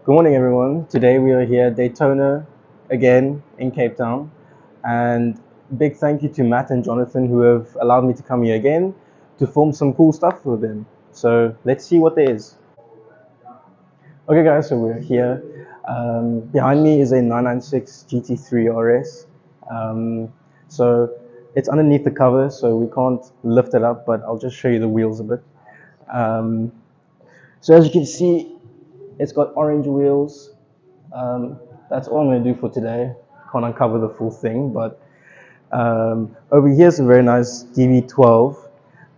Good morning, everyone. Today we are here at Daytona again in Cape Town. And big thank you to Matt and Jonathan who have allowed me to come here again to film some cool stuff with them. So let's see what there is. Okay, guys, so we're here. Behind me is a 996 GT3 RS. Um, so it's underneath the cover, so we can't lift it up, but I'll just show you the wheels a bit. Um, so as you can see, it's got orange wheels. Um, that's all I'm going to do for today. Can't uncover the full thing, but over here is a very nice DV12.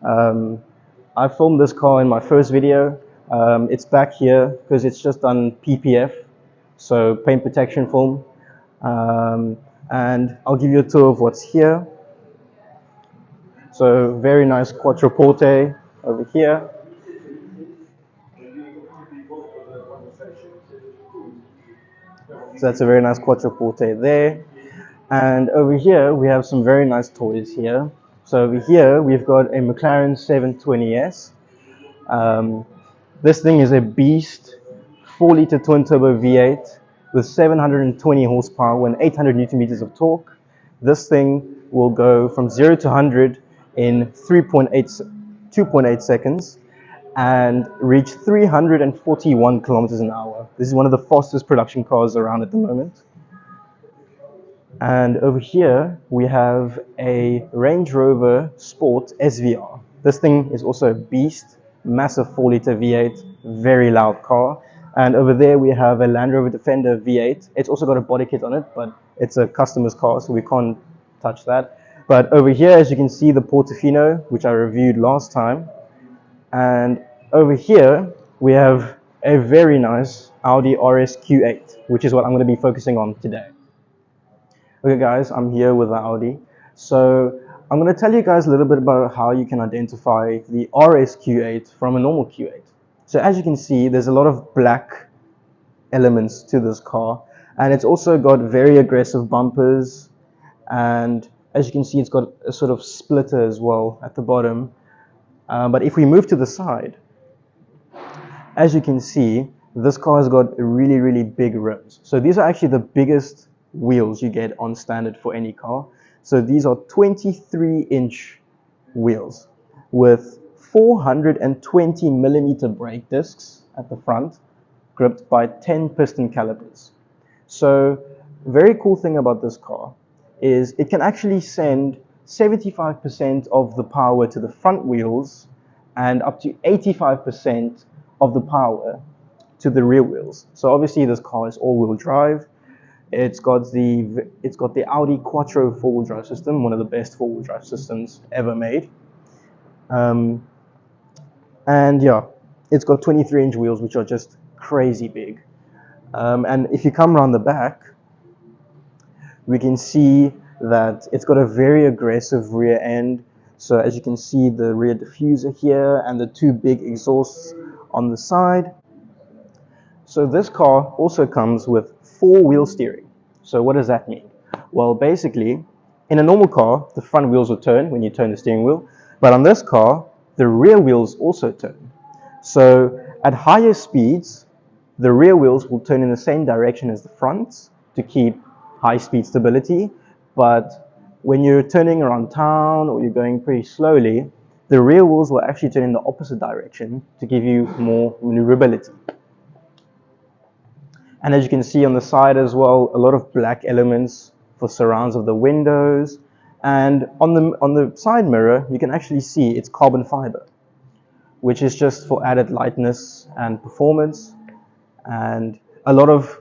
Um, I filmed this car in my first video. It's back here because it's just done PPF, so paint protection film. Um, and I'll give you a tour of what's here. So very nice quattroporte over here. So that's a very nice quattroporte there. And over here, we have some very nice toys here. So over here, we've got a McLaren 720S. Um, this thing is a beast, 4-liter twin-turbo V8 with 720 horsepower and 800 newton meters of torque. This thing will go from 0 to 100 in 2.8 seconds and reach 341 kilometers an hour. This is one of the fastest production cars around at the moment. And over here, we have a Range Rover Sport SVR. This thing is also a beast, massive 4-liter V8, very loud car. And over there, we have a Land Rover Defender V8. It's also got a body kit on it, but it's a customer's car, so we can't touch that. But over here, as you can see, the Portofino, which I reviewed last time. And over here, we have a very nice Audi RSQ8, which is what I'm going to be focusing on today. Okay guys, I'm here with the Audi. So I'm going to tell you guys a little bit about how you can identify the RSQ8 from a normal Q8. So as you can see, there's a lot of black elements to this car, and it's also got very aggressive bumpers, and as you can see, it's got a sort of splitter as well at the bottom. But if we move to the side, as you can see, this car has got really, really big rims. So these are actually the biggest wheels you get on standard for any car. So these are 23-inch wheels with 420 millimeter brake discs at the front, gripped by 10 piston calipers. So very cool thing about this car is it can actually send 75% of the power to the front wheels and up to 85% of the power to the rear wheels. So obviously this car is all-wheel drive. It's got the Audi Quattro four-wheel drive system, one of the best four-wheel drive systems ever made. And yeah, it's got 23-inch wheels, which are just crazy big. And if you come around the back, we can see that it's got a very aggressive rear end. So as you can see, the rear diffuser here and the two big exhausts on the side. So this car also comes with four-wheel steering. So what does that mean? Well, basically, in a normal car, the front wheels will turn when you turn the steering wheel. But on this car, the rear wheels also turn. So at higher speeds, the rear wheels will turn in the same direction as the front to keep high-speed stability. But when you're turning around town or you're going pretty slowly, the rear wheels will actually turn in the opposite direction to give you more maneuverability. And as you can see on the side as well, a lot of black elements for surrounds of the windows. And on the side mirror, you can actually see it's carbon fiber, which is just for added lightness and performance. And a lot of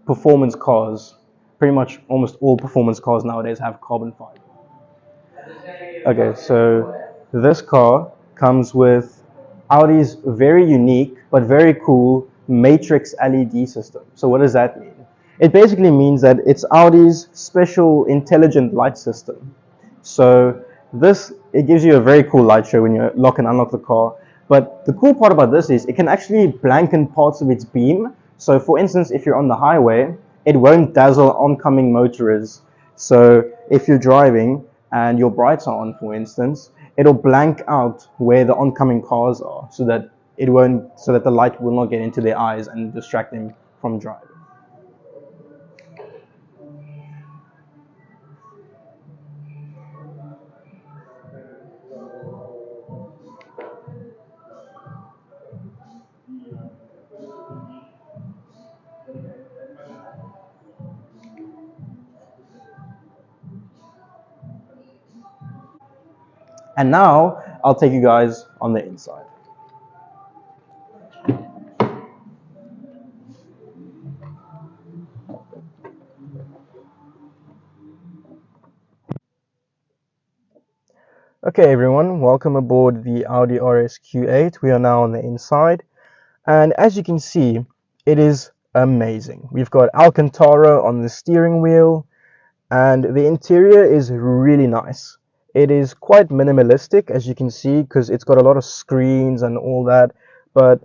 performance cars, pretty much almost all performance cars nowadays have carbon fiber. Okay, so this car comes with Audi's very unique but very cool matrix LED system. So what does that mean? It basically means that it's Audi's special intelligent light system. So it gives you a very cool light show when you lock and unlock the car. But the cool part about this is it can actually blanken parts of its beam. So for instance, if you're on the highway, it won't dazzle oncoming motorists. So if you're driving and your brights are on, for instance, it'll blank out where the oncoming cars are so that the light will not get into their eyes and distract them from driving. And now I'll take you guys on the inside. Okay everyone, welcome aboard the Audi RSQ8. We are now on the inside, and as you can see, it is amazing. We've got Alcantara on the steering wheel, and the interior is really nice. It is quite minimalistic, as you can see, because it's got a lot of screens and all that, but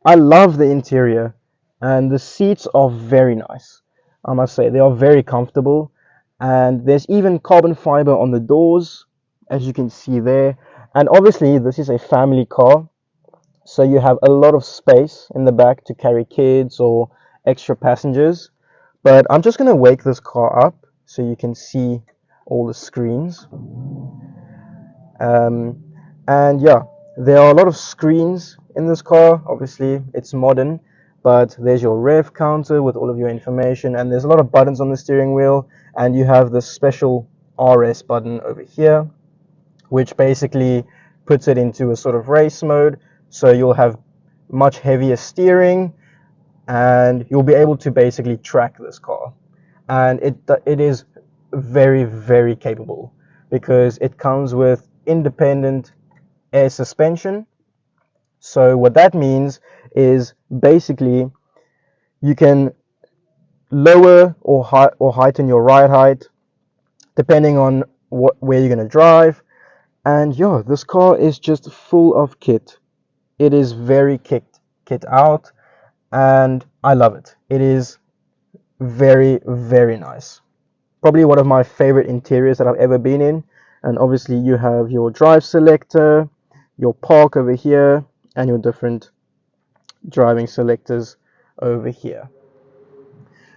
I love the interior, and the seats are very nice. I must say, they are very comfortable, and there's even carbon fiber on the doors, as you can see there. And obviously, this is a family car, so you have a lot of space in the back to carry kids or extra passengers. But I'm just going to wake this car up so you can see all the screens. Um, and yeah, there are a lot of screens in this car. Obviously, it's modern, but there's your rev counter with all of your information, and there's a lot of buttons on the steering wheel, and you have this special RS button over here, which basically puts it into a sort of race mode. So you'll have much heavier steering, and you'll be able to basically track this car. And it is very, very capable because it comes with independent air suspension. So what that means is basically you can lower or heighten your ride height depending on where you're going to drive. And yeah, this car is just full of kit. It is very kit out, and I love it. It is very, very nice. Probably one of my favorite interiors that I've ever been in. And obviously you have your drive selector, your park over here, and your different driving selectors over here.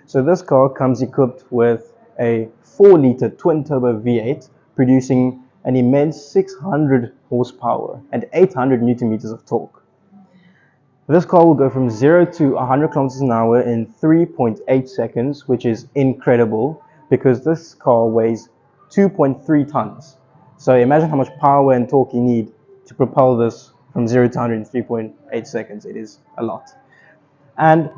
So this car comes equipped with a 4-liter twin-turbo V8 producing an immense 600 horsepower and 800 newton meters of torque. This car will go from 0 to 100 kilometers an hour in 3.8 seconds, which is incredible because this car weighs 2.3 tons. So imagine how much power and torque you need to propel this from 0 to 100 in 3.8 seconds. It is a lot. And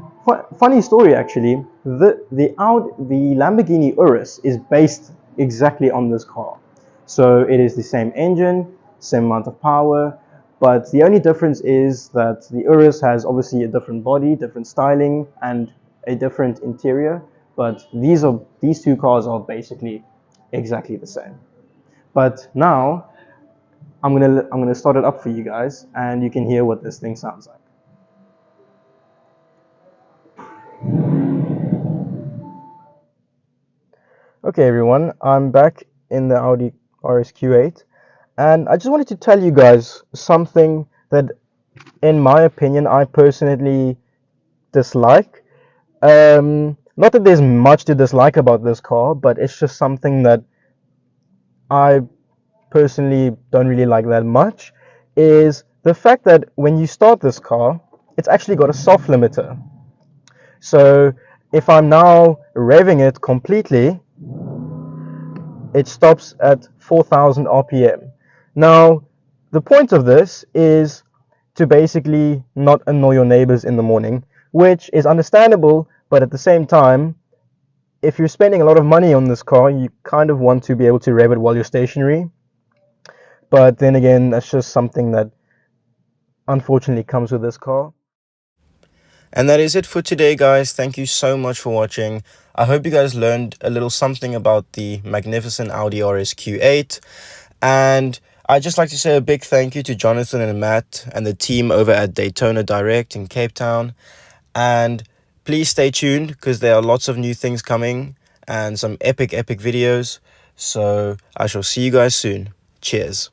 funny story actually, the Lamborghini Urus is based exactly on this car. So it is the same engine, same amount of power, but the only difference is that the Urus has obviously a different body, different styling, and a different interior. But these two cars are basically exactly the same. But now I'm gonna start it up for you guys, and you can hear what this thing sounds like. Okay everyone, I'm back in the Audi RSQ8, and I just wanted to tell you guys something that in my opinion I personally dislike. Not that there's much to dislike about this car, but it's just something that I personally don't really like that much, is the fact that when you start this car, it's actually got a soft limiter. So if I'm now revving it completely, it stops at 4,000 RPM. Now, the point of this is to basically not annoy your neighbors in the morning, which is understandable, but at the same time, if you're spending a lot of money on this car, you kind of want to be able to rev it while you're stationary. But then again, that's just something that unfortunately comes with this car. And that is it for today, guys. Thank you so much for watching. I hope you guys learned a little something about the magnificent Audi RSQ8. And I'd just like to say a big thank you to Jonathan and Matt and the team over at Daytona Direct in Cape Town. And please stay tuned because there are lots of new things coming and some epic videos. So I shall see you guys soon. Cheers.